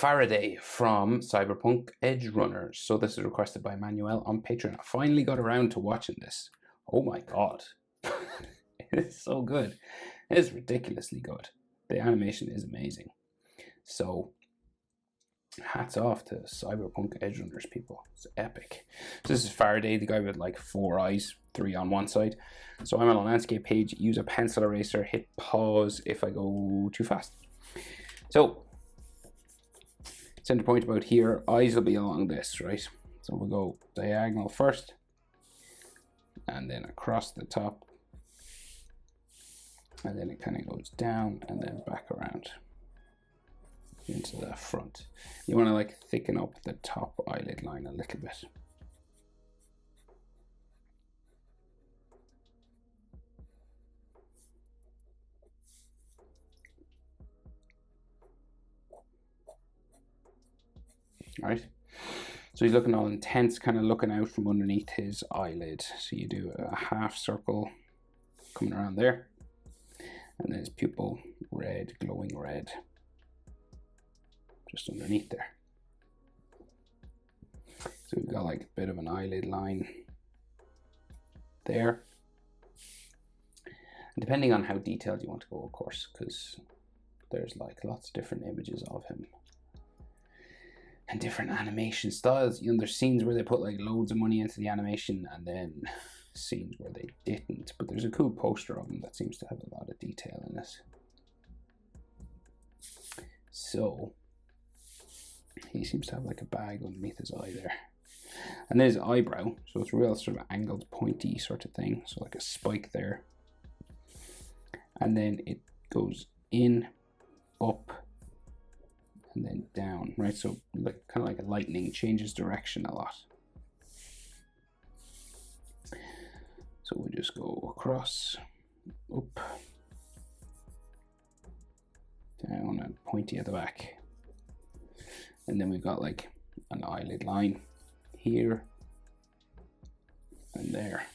Faraday from Cyberpunk Edgerunners. So this is requested by Manuel on Patreon. I finally got around to watching this. Oh my god. It's so good. It's ridiculously good. The animation is amazing. So hats off to Cyberpunk Edgerunners, people. It's epic. So this is Faraday, the guy with like 4 eyes, 3 on one side. So I'm on a landscape page. Use a pencil eraser. Hit pause if I go too fast. So center point about here, eyes will be along this, right? So we'll go diagonal first, and then across the top, and then it kind of goes down and then back around into the front. You want to like thicken up the top eyelid line a little bit. Right, so he's looking all intense, kind of looking out from underneath his eyelid. So you do a half circle coming around there, and then his pupil red, glowing red, just underneath there. So we've got like a bit of an eyelid line there. And depending on how detailed you want to go, of course, because there's like lots of different images of him and different animation styles. You know, there's scenes where they put like loads of money into the animation, and then scenes where they didn't. But there's a cool poster of him that seems to have a lot of detail in it. So he seems to have like a bag underneath his eye there, and there's his eyebrow. So it's a real sort of angled, pointy sort of thing. So like a spike there, and then it goes in, up, and then down, right? So like kind of like a lightning, changes direction a lot. So we just go across, up, down, and pointy at the back. And then we've got like an eyelid line here and there.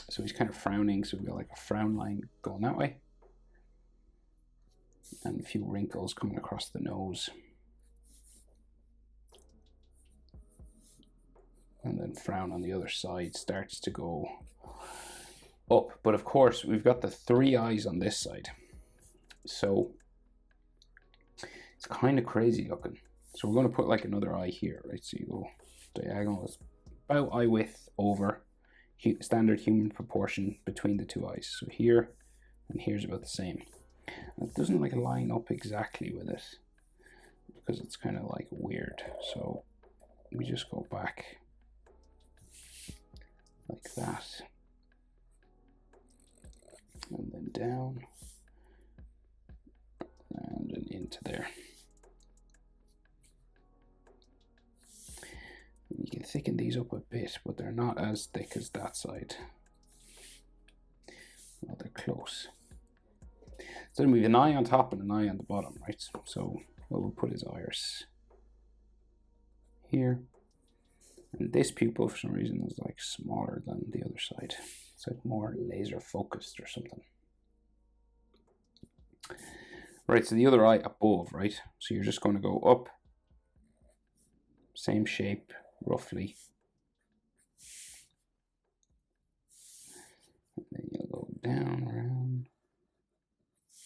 So he's kind of frowning, so we've got like a frown line going that way, and a few wrinkles coming across the nose, and then frown on the other side starts to go up. But of course we've got the 3 eyes on this side, so it's kind of crazy looking. So we're going to put like another eye here, right? So you go diagonal, it's about eye width over standard human proportion between the 2 eyes. So here and here's about the same. It doesn't like line up exactly with it because it's kind of like weird. So we just go back like that, and then down and then into there. You can thicken these up a bit, but they're not as thick as that side. Well, they're close. So then we have an eye on top and an eye on the bottom, right? So we'll put his iris here. And this pupil, for some reason, is like smaller than the other side. It's like more laser focused or something. Right, so the other eye above, right? So you're just going to go up, same shape, roughly. And then you'll go down, around,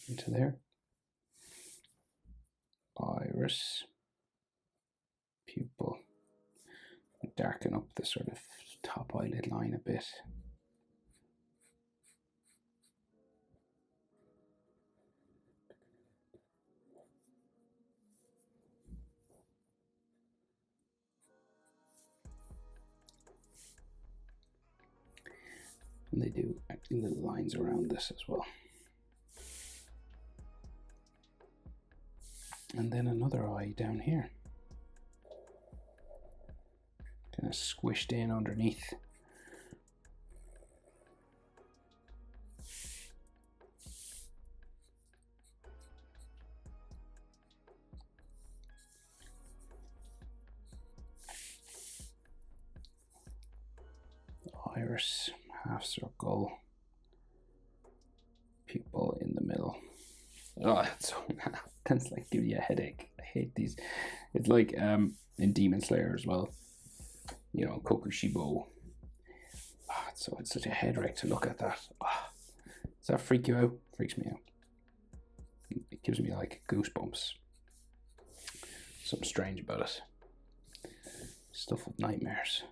into there. Iris, pupil. Darken up the sort of top eyelid line a bit. And they do little lines around this as well. And then another eye down here, kind of squished in underneath. Iris, half circle, pupil in the middle. Oh, that's so headache. I hate these. It's like in Demon Slayer as well. You know, Kokushibo. Oh, it's such a head wreck to look at that. Oh, does that freak you out? Freaks me out. It gives me like goosebumps. Something strange about it. Stuff with nightmares.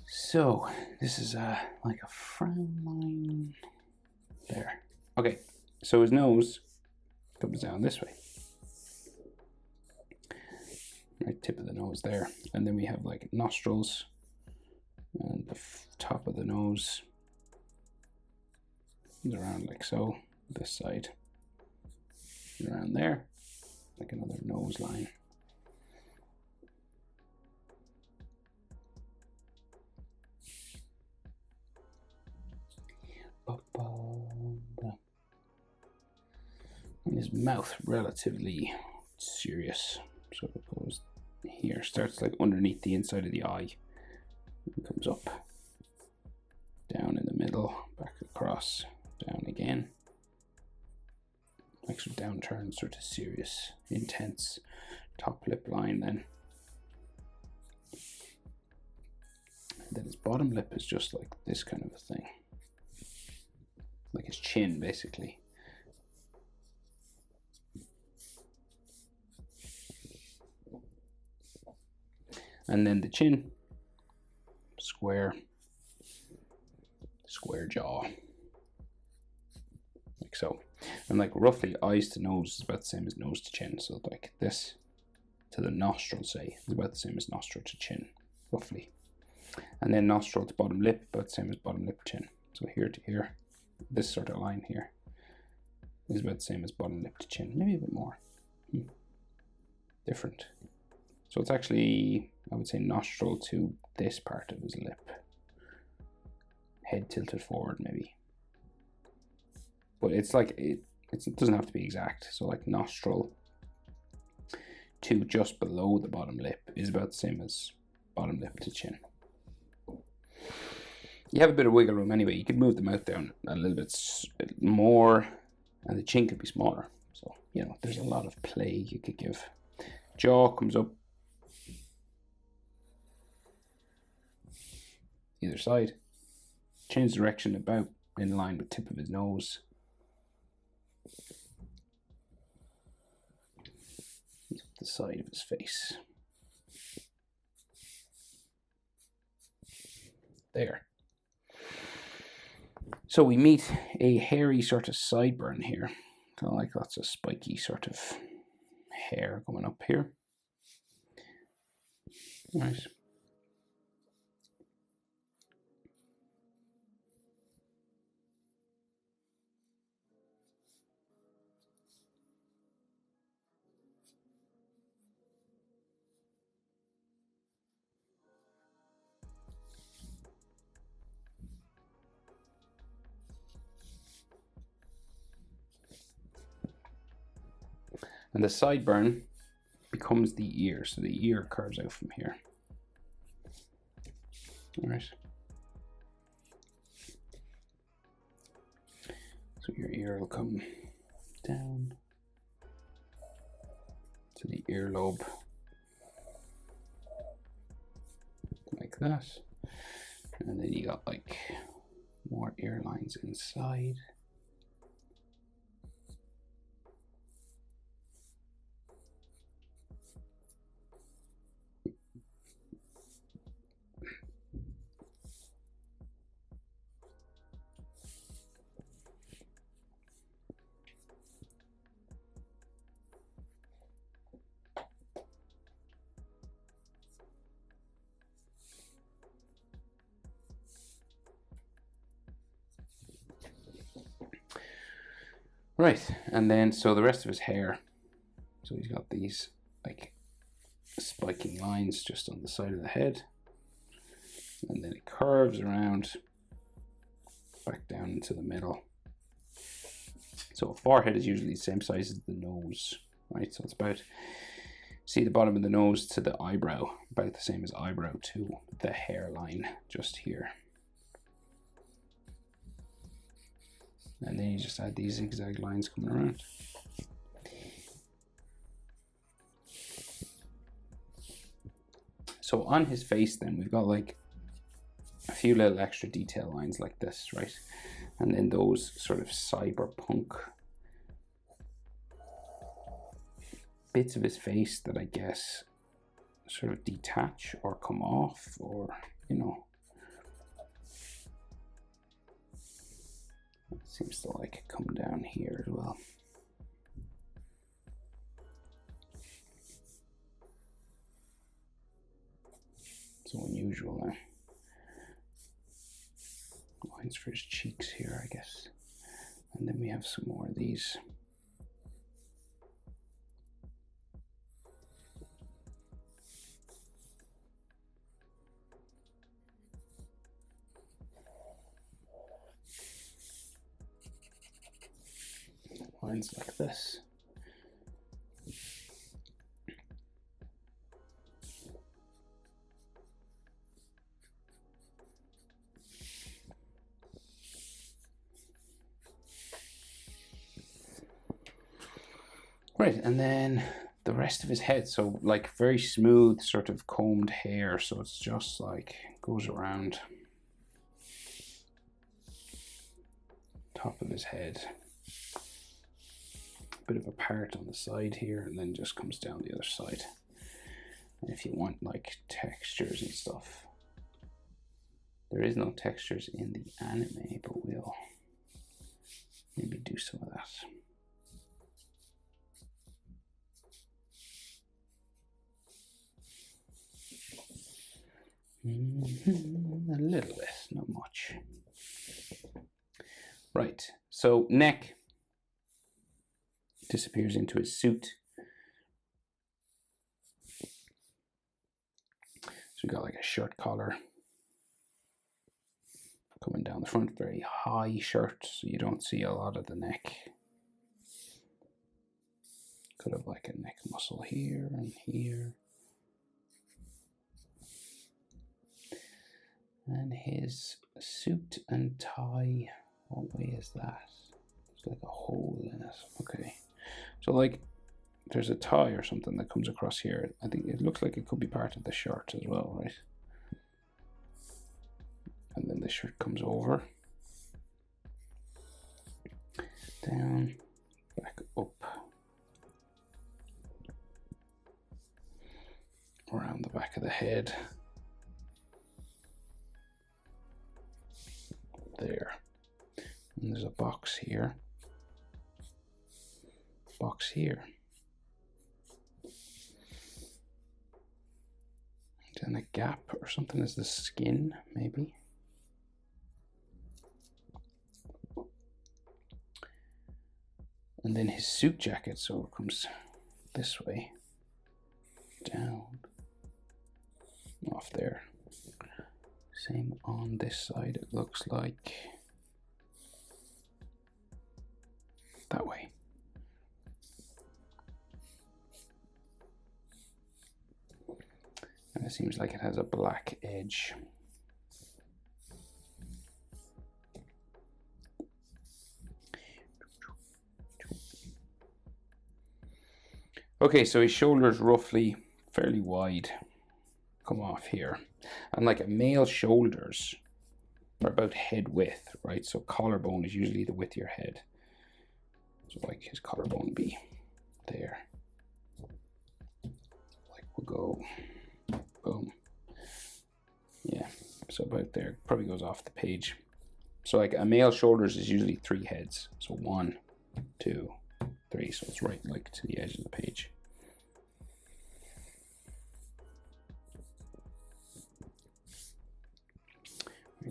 So this is like a frown line there. Okay, so his nose comes down this way. Right tip of the nose there, and then we have like nostrils and the top of the nose is around like so. This side around there, like another nose line. And his mouth relatively serious. So it goes here, starts like underneath the inside of the eye, and comes up, down in the middle, back across, down again. Like some downturn, sort of serious, intense top lip line then. And then his bottom lip is just like this kind of a thing. Like his chin, basically. And then the chin, square jaw, like so. And like roughly eyes to nose is about the same as nose to chin. So like this to the nostril, say, is about the same as nostril to chin, roughly. And then nostril to bottom lip, about the same as bottom lip chin. So here to here, this sort of line here is about the same as bottom lip to chin, maybe a bit more. Different. So it's actually, I would say, nostril to this part of his lip. Head tilted forward, maybe. But it's like, it doesn't have to be exact. So like nostril to just below the bottom lip is about the same as bottom lip to chin. You have a bit of wiggle room anyway. You could move the mouth down a little bit more and the chin could be smaller. So, you know, there's a lot of play you could give. Jaw comes up either side. Chin's direction about in line with tip of his nose. The side of his face. There. So we meet a hairy sort of sideburn here. So like lots of spiky sort of hair going up here. Nice. And the sideburn becomes the ear. So the ear curves out from here. All right. So your ear will come down to the earlobe. Like that. And then you got like more ear lines inside. Right, and then so the rest of his hair, so he's got these like spiking lines just on the side of the head, and then it curves around back down into the middle. So a forehead is usually the same size as the nose, right? So it's about, see the bottom of the nose to the eyebrow, about the same as eyebrow to the hairline just here. And then you just add these zigzag lines coming around. So on his face then, we've got like a few little extra detail lines like this, right? And then those sort of cyberpunk bits of his face that I guess sort of detach or come off, or, you know. It seems to like come down here as well. So unusual now. Lines for his cheeks here, I guess. And then we have some more of these. Lines like this. Right, and then the rest of his head, so like very smooth sort of combed hair, so it's just like goes around top of his head, a bit of a part on the side here, and then just comes down the other side. And if you want like textures and stuff, there is no textures in the anime, but we'll maybe do some of that. A little bit, not much. Right, so neck disappears into his suit. So we got like a shirt collar coming down the front, very high shirt, so you don't see a lot of the neck. Could have like a neck muscle here and here. And his suit and tie, what way is that? There's like a hole in it. Okay. So like there's a tie or something that comes across here. I think it looks like it could be part of the shirt as well, right? And then the shirt comes over, down, back up, around the back of the head. There. And there's a box here. Box here. Then a gap or something is the skin, maybe. And then his suit jacket, so it comes this way, down, off there. Same on this side, it looks like that way. And it seems like it has a black edge. Okay, so his shoulders roughly fairly wide, come off here. And like a male shoulders are about head width, right? So collarbone is usually the width of your head. So like his collarbone be there. Like we'll go, boom. Yeah, so about there, probably goes off the page. So like a male shoulders is usually 3 heads. So 1, 2, 3, so it's right like to the edge of the page.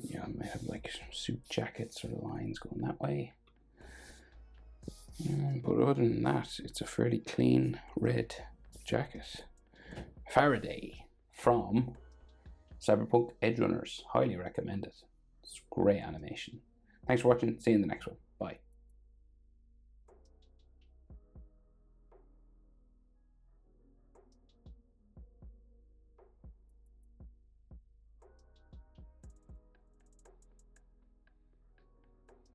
Yeah, I might have like suit jacket sort of lines going that way. But other than that, it's a fairly clean red jacket. Faraday from Cyberpunk Edgerunners. Highly recommend it. It's great animation. Thanks for watching. See you in the next one.